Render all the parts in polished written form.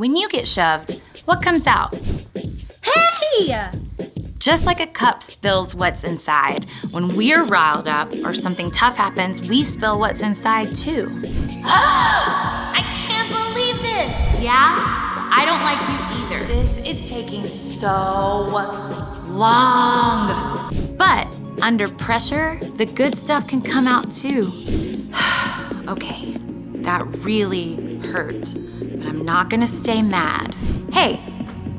When you get shoved, what comes out? Hey! Just like a cup spills what's inside, when we're riled up or something tough happens, we spill what's inside too. I can't believe this! Yeah? I don't like you either. This is taking so long. But under pressure, the good stuff can come out too. Okay, that really hurt, but I'm not gonna stay mad. Hey,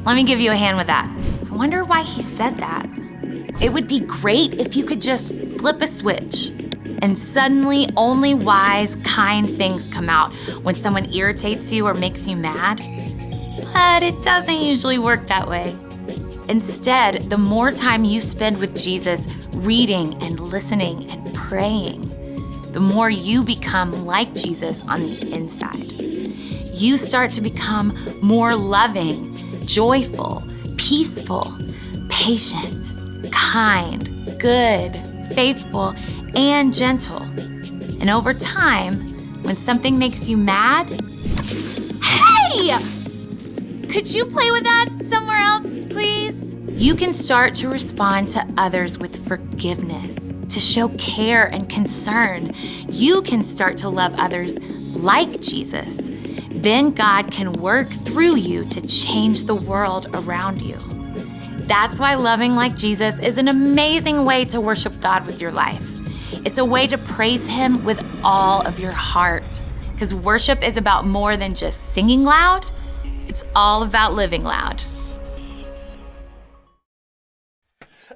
let me give you a hand with that. I wonder why he said that. It would be great if you could just flip a switch and suddenly only wise, kind things come out when someone irritates you or makes you mad. But it doesn't usually work that way. Instead, the more time you spend with Jesus reading and listening and praying, the more you become like Jesus on the inside. You start to become more loving, joyful, peaceful, patient, kind, good, faithful, and gentle. And over time, when something makes you mad, hey! Could you play with that somewhere else, please? You can start to respond to others with forgiveness, to show care and concern. You can start to love others like Jesus. Then God can work through you to change the world around you. That's why loving like Jesus is an amazing way to worship God with your life. It's a way to praise Him with all of your heart. Because worship is about more than just singing loud. It's all about living loud.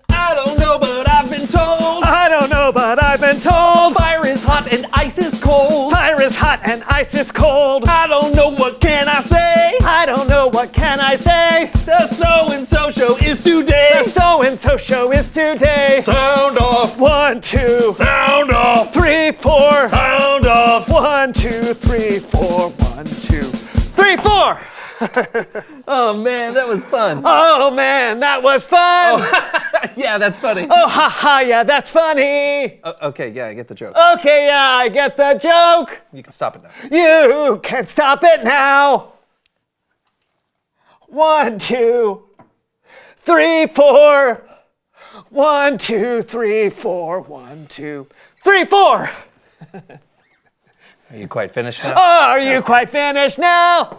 I don't know, but I've been told. I don't know, but I've been told. Fire is hot and ice is cold. Fire is hot and ice is cold. I don't know, what can I say? I don't know, what can I say? The so-and-so show is today. The so-and-so show is today. Sound off. 1, 2, Sound off. 3, 4. Sound off. 1, 2, 3, 4. 1, 2, 3, 4. Oh man, that was fun. Oh man, that was fun. Yeah, that's funny. Oh, ha ha, yeah, that's funny. Okay, yeah, I get the joke. Okay, yeah, I get the joke. You can stop it now. You can stop it now. 1, 2, 3, 4. 1, 2, 3, 4. 1, 2, 3, 4. Are you quite finished now? Are you quite finished now?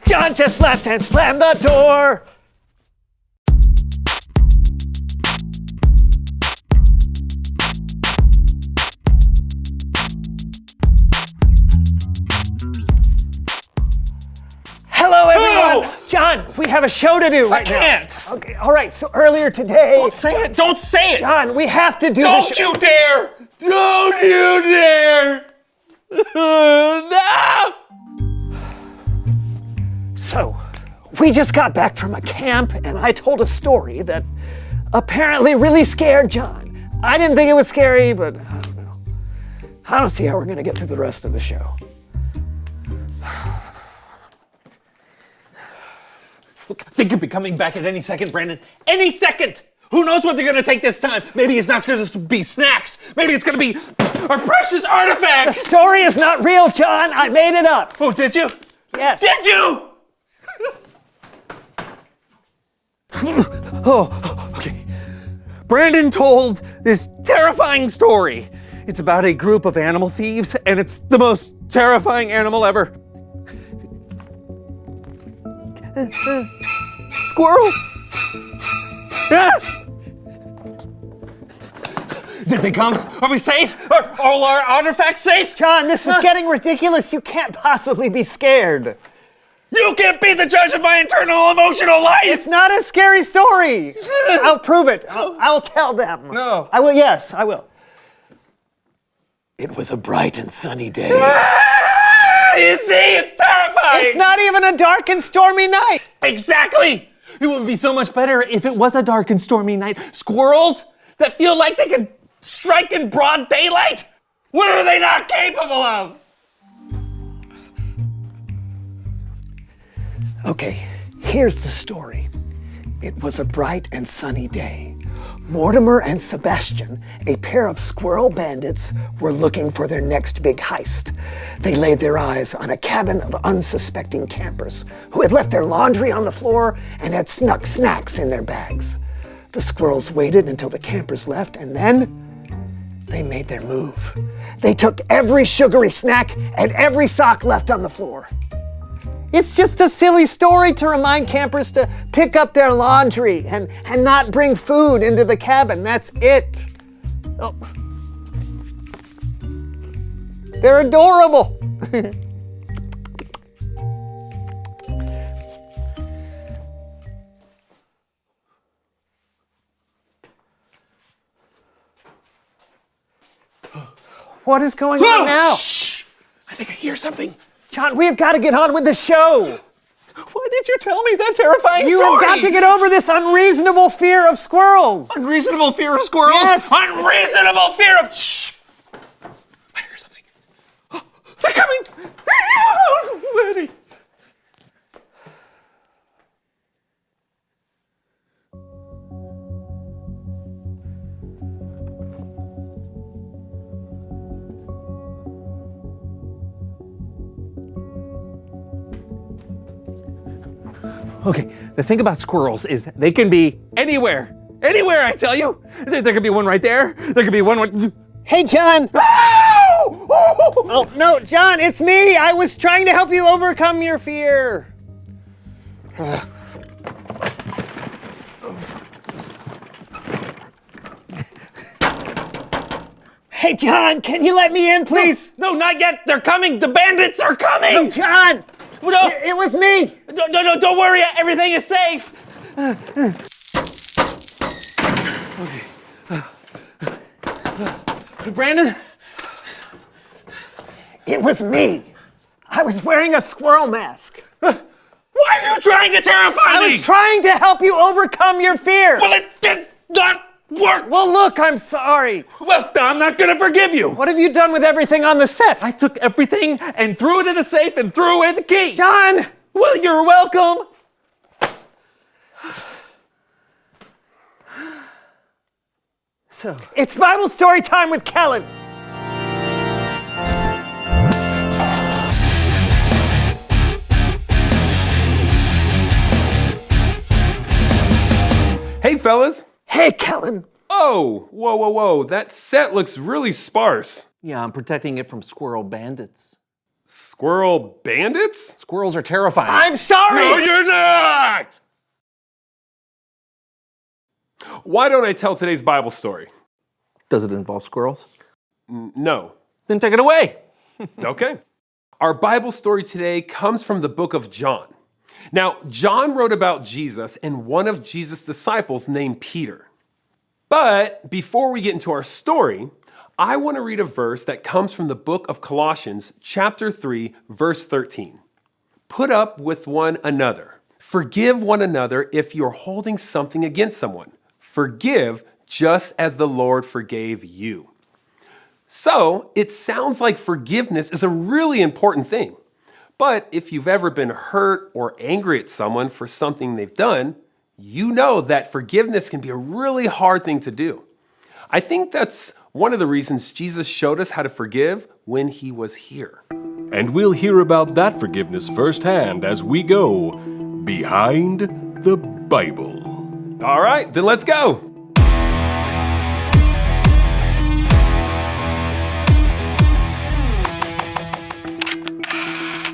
John just left and slammed the door. Hello, everyone. No! John, we have a show to do right now. I can't. Okay, all right, so earlier today... Don't say it. Don't say it. John, we have to do the Don't show. you dare. Don't you dare. No. So, we just got back from a camp, and I told a story that apparently really scared John. I didn't think it was scary, but I don't know. I don't see how we're gonna get through the rest of the show. Look, they could be coming back at any second, Brandon. Any second! Who knows what they're gonna take this time? Maybe it's not gonna be snacks. Maybe it's gonna be our precious The artifacts! story is not real, John. I made it up. Oh, did you? Yes. Did you? Oh, okay. Brandon told this terrifying story. It's about a group of animal thieves, and it's the most terrifying animal ever. Squirrel? Ah! Did they come? Are we safe? Are all our artifacts safe? John, this is getting ridiculous. You can't possibly be scared. You can't be the judge of my internal emotional life! It's not a scary story. I'll prove it. I'll tell them. No. I will, yes, I will. It was a bright and sunny day. Ah, you see, it's terrifying! It's not even a dark and stormy night. Exactly! It would be so much better if it was a dark and stormy night. Squirrels that feel like they could strike in broad daylight? What are they not capable of? Okay, here's the story. It was a bright and sunny day. Mortimer and Sebastian, a pair of squirrel bandits, were looking for their next big heist. They laid their eyes on a cabin of unsuspecting campers who had left their laundry on the floor and had snuck snacks in their bags. The squirrels waited until the campers left, and then they made their move. They took every sugary snack and every sock left on the floor. It's just a silly story to remind campers to pick up their laundry and not bring food into the cabin. That's it. Oh. They're adorable. What is going on now? Shh! I think I hear something. John, we have got to get on with the show. Why did you tell me that terrifying You story? have got to get over this unreasonable fear of squirrels. Unreasonable fear of squirrels? Yes. Unreasonable fear of... Shh! I hear something. Oh, they're coming! Lenny! Okay, the thing about squirrels is they can be anywhere. Anywhere, I tell you. There could be one right there. There could be one right... Hey, John. Ow! Oh, no, John, it's me. I was trying to help you overcome your fear. Hey, John, can you let me in, please? No, not yet. They're coming. The bandits are coming. No, John. No. It was me. No, don't worry. Everything is safe. Okay. Brandon? It was me. I was wearing a squirrel mask. Why are you trying to terrify me? I was trying to help you overcome your fear. Well, it did not work. Well, look, I'm sorry. Well, I'm not going to forgive you. What have you done with everything on the set? I took everything and threw it in a safe and threw away the key. John! Well, you're welcome. So, It's Bible story time with Kellen. Hey, fellas. Hey, Kellen. Oh, whoa. That set looks really sparse. yeah, I'm protecting it from squirrel bandits. Squirrel bandits? Squirrels are terrifying. I'm sorry. No, you're not! Why don't I tell today's Bible story? Does it involve squirrels? No. Then take it away. Okay. Our Bible story today comes from the book of John. Now, John wrote about Jesus and one of Jesus' disciples named Peter. But before we get into our story, I want to read a verse that comes from the book of Colossians, chapter 3, verse 13. Put up with one another. Forgive one another if you're holding something against someone. Forgive just as the Lord forgave you. So it sounds like forgiveness is a really important thing. But if you've ever been hurt or angry at someone for something they've done, you know that forgiveness can be a really hard thing to do. I think that's one of the reasons Jesus showed us how to forgive when he was here. And we'll hear about that forgiveness firsthand as we go behind the Bible. All right, then let's go.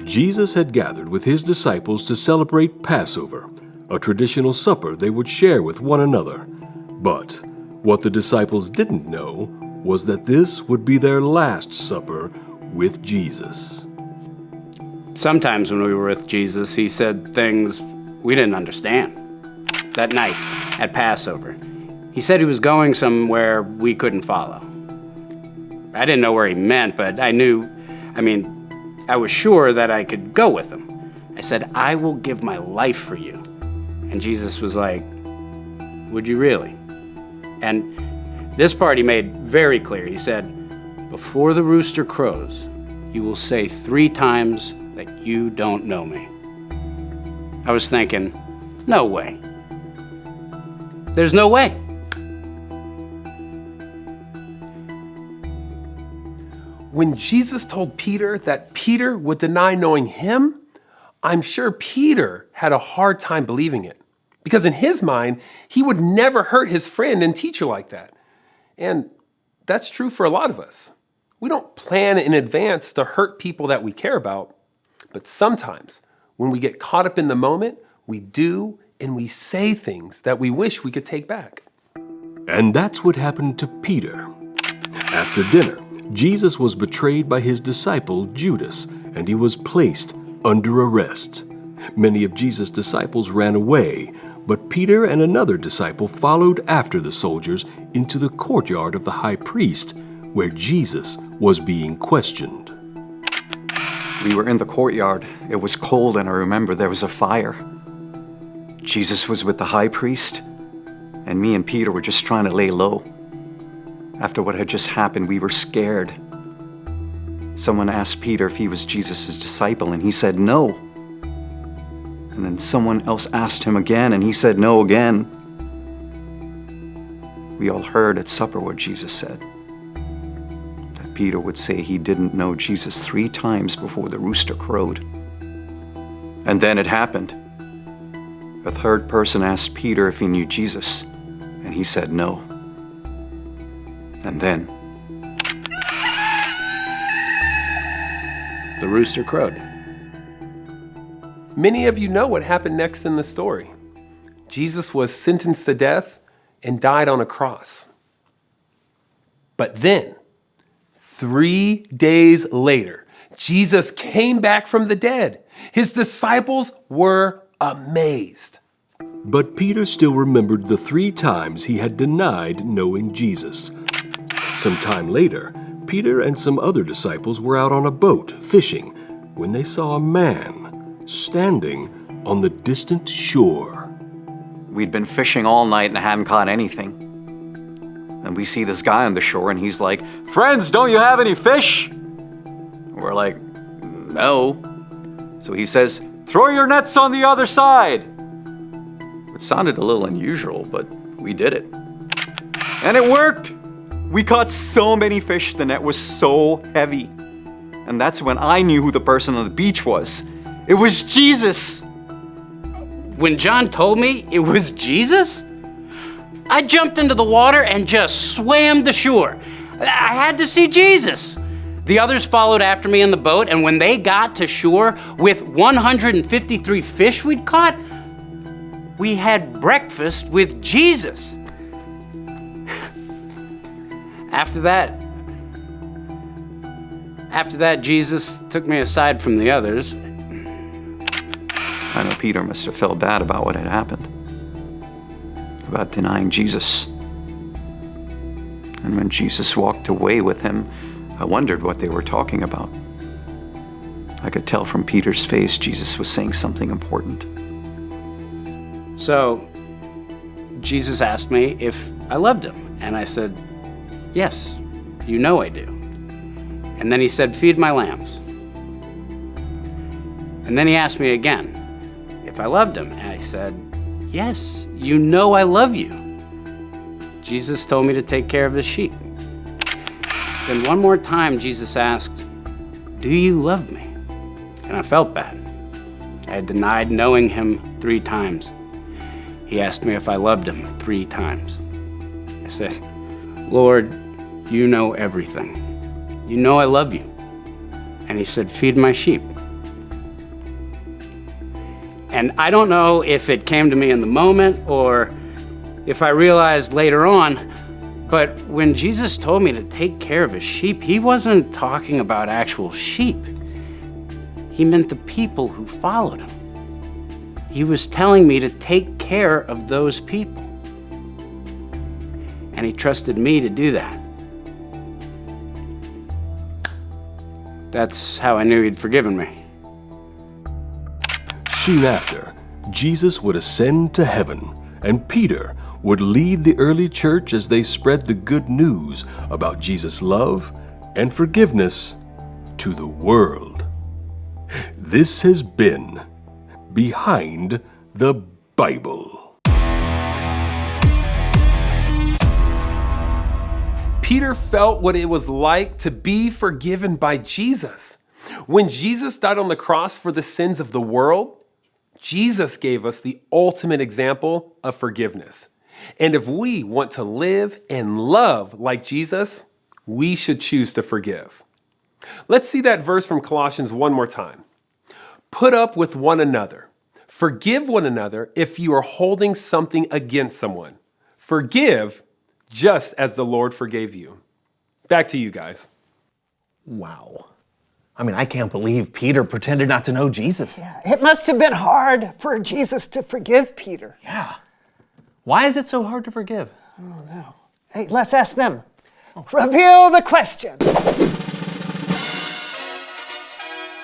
Jesus had gathered with his disciples to celebrate Passover, a traditional supper they would share with one another. But what the disciples didn't know was that this would be their last supper with Jesus. Sometimes when we were with Jesus, he said things we didn't understand. That night at Passover, he said he was going somewhere we couldn't follow. I didn't know where he meant, but I was sure that I could go with him. I said, I will give my life for you. And Jesus was like, would you really? And this part he made very clear. He said, before the rooster crows, you will say 3 times that you don't know me. I was thinking, no way. There's no way. when Jesus told Peter that Peter would deny knowing him, I'm sure Peter had a hard time believing it. Because in his mind, he would never hurt his friend and teacher like that. And that's true for a lot of us. We don't plan in advance to hurt people that we care about. But sometimes, when we get caught up in the moment, we do and we say things that we wish we could take back. And that's what happened to Peter. After dinner, Jesus was betrayed by his disciple Judas, and he was placed under arrest. Many of Jesus' disciples ran away, but Peter and another disciple followed after the soldiers into the courtyard of the high priest, where Jesus was being questioned. We were in the courtyard. It was cold, and I remember there was a fire. Jesus was with the high priest, and me and Peter were just trying to lay low. After what had just happened, we were scared. Someone asked Peter if he was Jesus' disciple, and he said no. And then someone else asked him again, and he said no again. We all heard at supper what Jesus said. That Peter would say he didn't know Jesus 3 times before the rooster crowed. And then it happened. A third person asked Peter if he knew Jesus, and he said no. And then The rooster crowed. Many of you know what happened next in the story. Jesus was sentenced to death and died on a cross. But then, 3 days later, Jesus came back from the dead. His disciples were amazed. But Peter still remembered the 3 times he had denied knowing Jesus. Some time later, Peter and some other disciples were out on a boat fishing when they saw a man standing on the distant shore. we'd been fishing all night and hadn't caught anything. And we see this guy on the shore and he's like, "Friends, don't you have any fish?" We're like, "No." So he says, "Throw your nets on the other side." It sounded a little unusual, but we did it. And it worked. We caught so many fish, the net was so heavy. And that's when I knew who the person on the beach was. It was Jesus. When John told me it was Jesus, I jumped into the water and just swam to shore. I had to see Jesus. The others followed after me in the boat, and when they got to shore with 153 fish we'd caught, we had breakfast with Jesus. After that, Jesus took me aside from the others. I know Peter must have felt bad about what had happened, about denying Jesus. And when Jesus walked away with him, I wondered what they were talking about. I could tell from Peter's face Jesus was saying something important. So Jesus asked me if I loved him, and I said, "Yes, you know I do." And then he said, "Feed my lambs." And then he asked me again if I loved him, and I said, "Yes, you know I love you." Jesus told me to take care of his sheep. Then one more time, Jesus asked, "Do you love me?" And I felt bad. I had denied knowing him 3 times. He asked me if I loved him 3 times. I said, "Lord, you know everything. You know I love you." And he said, "Feed my sheep." And I don't know if it came to me in the moment or if I realized later on, but when Jesus told me to take care of his sheep, he wasn't talking about actual sheep. He meant the people who followed him. He was telling me to take care of those people. And he trusted me to do that. That's how I knew he'd forgiven me. Soon after, Jesus would ascend to heaven, and Peter would lead the early church as they spread the good news about Jesus' love and forgiveness to the world. This has been Behind the Bible. Peter felt what it was like to be forgiven by Jesus. When Jesus died on the cross for the sins of the world, Jesus gave us the ultimate example of forgiveness. And if we want to live and love like Jesus, we should choose to forgive. Let's see that verse from Colossians one more time. Put up with one another. Forgive one another if you are holding something against someone. Forgive just as the Lord forgave you. Back to you guys. Wow. I mean, I can't believe Peter pretended not to know Jesus. It must have been hard for Jesus to forgive Peter. Yeah. Why is it so hard to forgive? Hey, let's ask them. Reveal the question.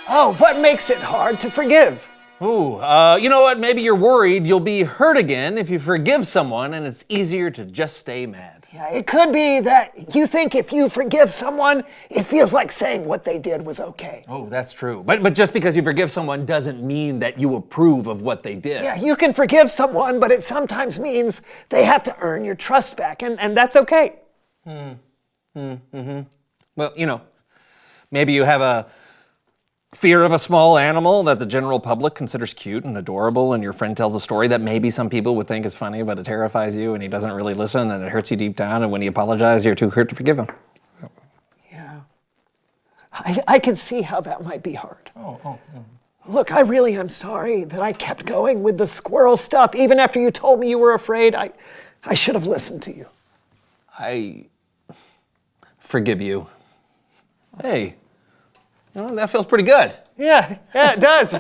Oh, what makes it hard to forgive? Ooh, you know what? Maybe you're worried you'll be hurt again if you forgive someone and it's easier to just stay mad. Yeah, it could be that you think if you forgive someone, it feels like saying what they did was okay. Oh, that's true. But just because you forgive someone doesn't mean that you approve of what they did. Yeah, you can forgive someone, but it sometimes means they have to earn your trust back, and that's okay. Well, you know, maybe you have a fear of a small animal that the general public considers cute and adorable, and your friend tells a story that maybe some people would think is funny, but it terrifies you, and he doesn't really listen, and it hurts you deep down, and when he apologizes, you're too hurt to forgive him. Yeah. I can see how that might be hard. Look, I really am sorry that I kept going with the squirrel stuff. Even after you told me you were afraid, I should have listened to you. I forgive you. Hey, you know, that feels pretty good. Yeah, it does.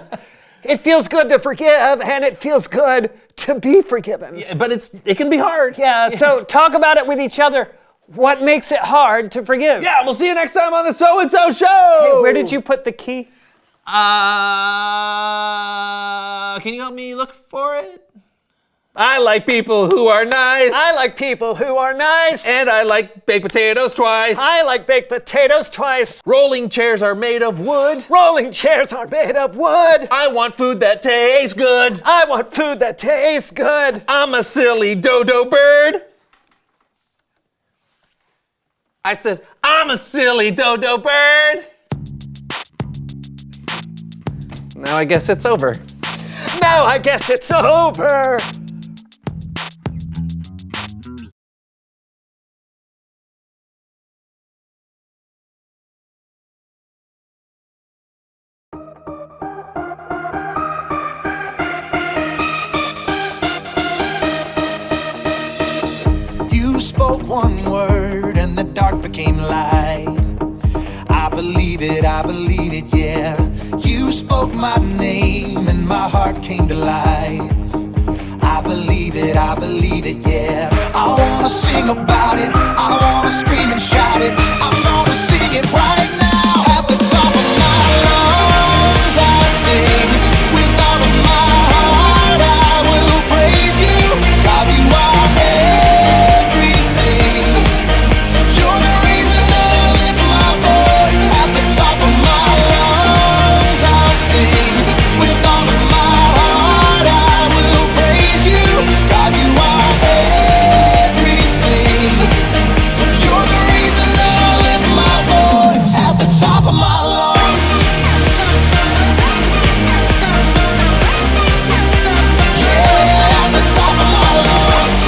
It feels good to forgive, and it feels good to be forgiven. Yeah, but it can be hard. Yeah, so talk about it with each other. What makes it hard to forgive? Yeah, we'll see you next time on the So and So Show. Hey, where did you put the key? Can you help me look for it? I like people who are nice. I like people who are nice. And I like baked potatoes twice. I like baked potatoes twice. Rolling chairs are made of wood. Rolling chairs are made of wood. I want food that tastes good. I want food that tastes good. I'm a silly dodo bird. I said, I'm a silly dodo bird. Now I guess it's over. Now I guess it's over. You spoke one word and the dark became light. I believe it, yeah. You spoke my name and my heart came to life. I believe it, yeah. I wanna sing about it, I wanna scream and shout it. I'm gonna sing it right now. At the top of my lungs I sing. With all of my heart I will praise you. God, you are everything. You're the reason that I lift my voice. At the top of my lungs I'll sing. With all of my heart I will praise you. God, you are everything. You're the reason that I lift my voice. At the top of my lungs. Yeah, at the top of my lungs.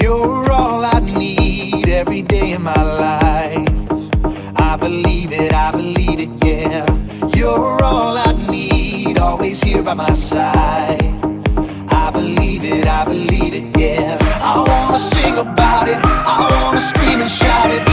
You're all I need every day in my life. I believe it, yeah. You're all I need, always here by my side. I believe it, yeah. I wanna sing about it, I wanna scream and shout it.